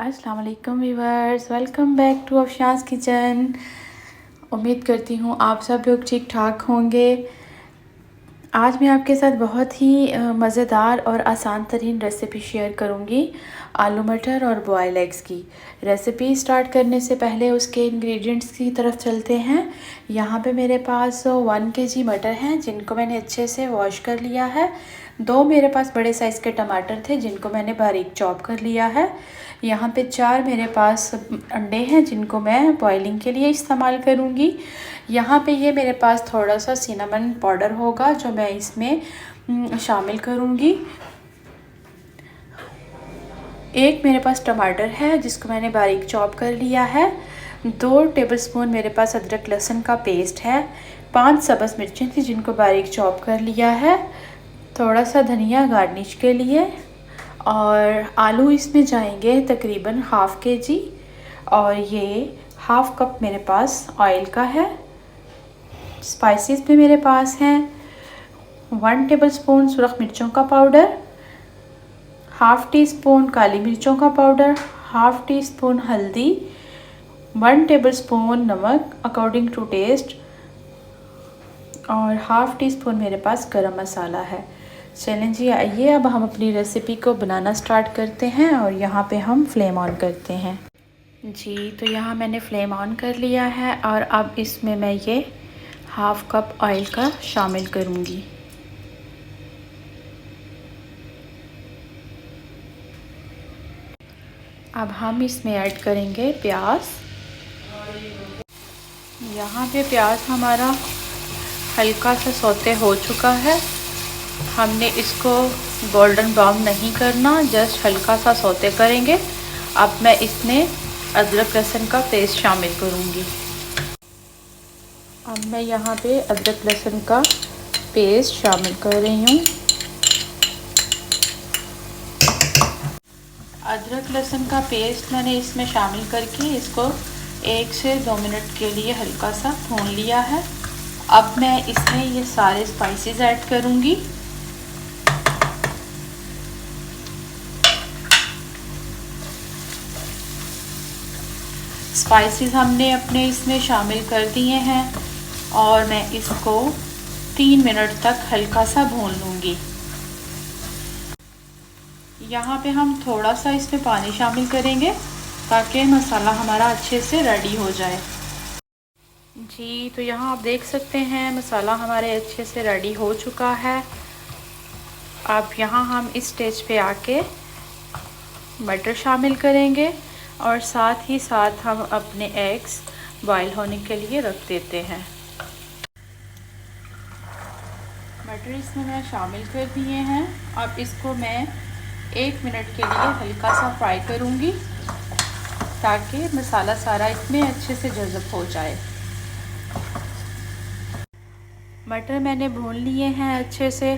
अस्सलाम वालेकुम viewers, welcome back to Afshan's kitchen. उम्मीद करती हूँ आप सब लोग ठीक ठाक होंगे। आज मैं आपके साथ बहुत ही मज़ेदार और आसान तरीन रेसिपी शेयर करूँगी, आलू मटर और बॉयल एग्स की। रेसिपी स्टार्ट करने से पहले उसके इंग्रेडिएंट्स की तरफ चलते हैं। यहाँ पे मेरे पास 1 kg मटर हैं जिनको मैंने अच्छे से वॉश कर लिया है। 2 मेरे पास बड़े साइज़ के टमाटर थे जिनको मैंने बारीक चॉप कर लिया है। यहाँ पे 4 मेरे पास अंडे हैं जिनको मैं बॉइलिंग के लिए इस्तेमाल करूँगी। यहाँ पे ये मेरे पास थोड़ा सा सिनेमन पाउडर होगा जो मैं इसमें शामिल करूँगी। एक मेरे पास टमाटर है जिसको मैंने बारीक चॉप कर लिया है। 2 टेबलस्पून मेरे पास अदरक लहसुन का पेस्ट है। 5 सब्ज़ मिर्चें थी जिनको बारीक चॉप कर लिया है। थोड़ा सा धनिया गार्निश के लिए, और आलू इसमें जाएंगे तकरीबन ½ kg, और ये ½ कप मेरे पास ऑयल का है। स्पाइसेस भी मेरे पास हैं 1 टेबलस्पून सुरख मिर्चों का पाउडर, ½ टीस्पून काली मिर्चों का पाउडर, ½ टीस्पून हल्दी, 1 टेबलस्पून नमक अकॉर्डिंग टू टेस्ट, और ½ टीस्पून मेरे पास गरम मसाला है। चलें जी, आइए अब हम अपनी रेसिपी को बनाना स्टार्ट करते हैं और यहाँ पे हम फ्लेम ऑन करते हैं। जी, तो यहाँ मैंने फ्लेम ऑन कर लिया है और अब इसमें मैं ये ½ कप ऑयल का शामिल करूँगी। अब हम इसमें ऐड करेंगे प्याज। यहाँ पे प्याज हमारा हल्का सा सौते हो चुका है। हमने इसको गोल्डन ब्राउन नहीं करना, जस्ट हल्का सा सौते करेंगे। अब मैं इसमें अदरक लहसुन का पेस्ट शामिल करूँगी। अब मैं यहाँ पे अदरक लहसुन का पेस्ट शामिल कर रही हूँ। अदरक लहसुन का पेस्ट मैंने इसमें शामिल करके इसको 1 से 2 मिनट के लिए हल्का सा भून लिया है। अब मैं इसमें ये सारे स्पाइसेस ऐड करूँगी। स्पाइसेस हमने अपने इसमें शामिल कर दिए हैं और मैं इसको 3 मिनट तक हल्का सा भून लूँगी। यहाँ पे हम थोड़ा सा इसमें पानी शामिल करेंगे ताकि मसाला हमारा अच्छे से रेडी हो जाए। जी, तो यहाँ आप देख सकते हैं मसाला हमारे अच्छे से रेडी हो चुका है। अब यहाँ हम इस स्टेज पे आके मटर शामिल करेंगे और साथ ही साथ हम अपने एग्स बॉईल होने के लिए रख देते हैं। मटर इसमें मैं शामिल कर दिए हैं। अब इसको मैं 1 मिनट के लिए हल्का सा फ्राई करूँगी ताकि मसाला सारा इसमें अच्छे से जज़ब हो जाए। मटर मैंने भून लिए हैं अच्छे से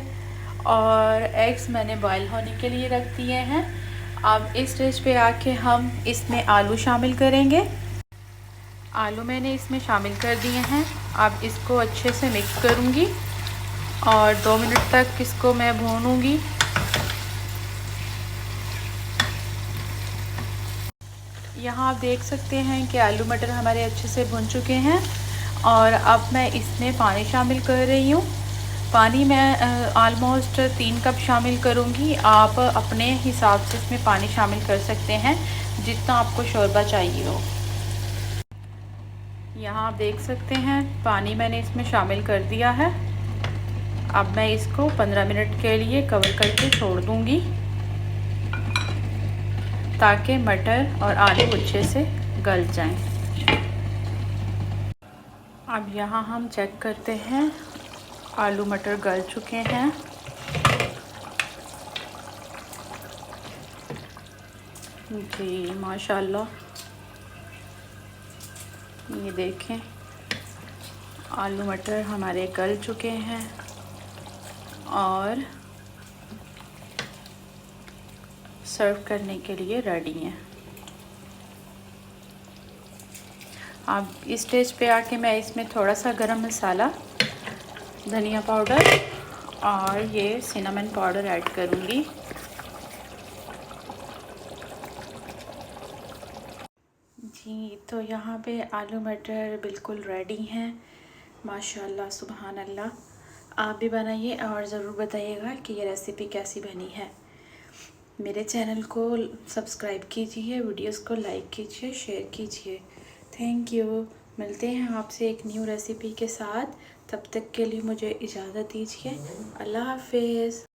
और एग्स मैंने बॉईल होने के लिए रख दिए हैं। अब इस स्टेज पे आके हम इसमें आलू शामिल करेंगे। आलू मैंने इसमें शामिल कर दिए हैं। अब इसको अच्छे से मिक्स करूँगी और 2 मिनट तक इसको मैं भूनूँगी। यहाँ आप देख सकते हैं कि आलू मटर हमारे अच्छे से भुन चुके हैं और अब मैं इसमें पानी शामिल कर रही हूँ। पानी मैं ऑलमोस्ट 3 कप शामिल करूँगी। आप अपने हिसाब से इसमें पानी शामिल कर सकते हैं जितना आपको शोरबा चाहिए हो। यहाँ आप देख सकते हैं पानी मैंने इसमें शामिल कर दिया है। अब मैं इसको 15 मिनट के लिए कवर करके छोड़ दूँगी ताकि मटर और आलू अच्छे से गल जाएं। अब यहाँ हम चेक करते हैं, आलू मटर गल चुके हैं। जी माशाल्लाह, ये देखें आलू मटर हमारे गल चुके हैं और सर्व करने के लिए रेडी हैं। अब इस स्टेज पे आके मैं इसमें थोड़ा सा गरम मसाला, धनिया पाउडर और ये सिनेमन पाउडर ऐड करूँगी। जी, तो यहाँ पे आलू मटर बिल्कुल रेडी हैं माशाल्लाह सुबहान अल्लाह। आप भी बनाइए और ज़रूर बताइएगा कि ये रेसिपी कैसी बनी है। मेरे चैनल को सब्सक्राइब कीजिए, वीडियोस को लाइक कीजिए, शेयर कीजिए। Thank you. मिलते हैं आपसे एक न्यू रेसिपी के साथ। तब तक के लिए मुझे इजाज़त दीजिए। अल्लाह हाफिज़।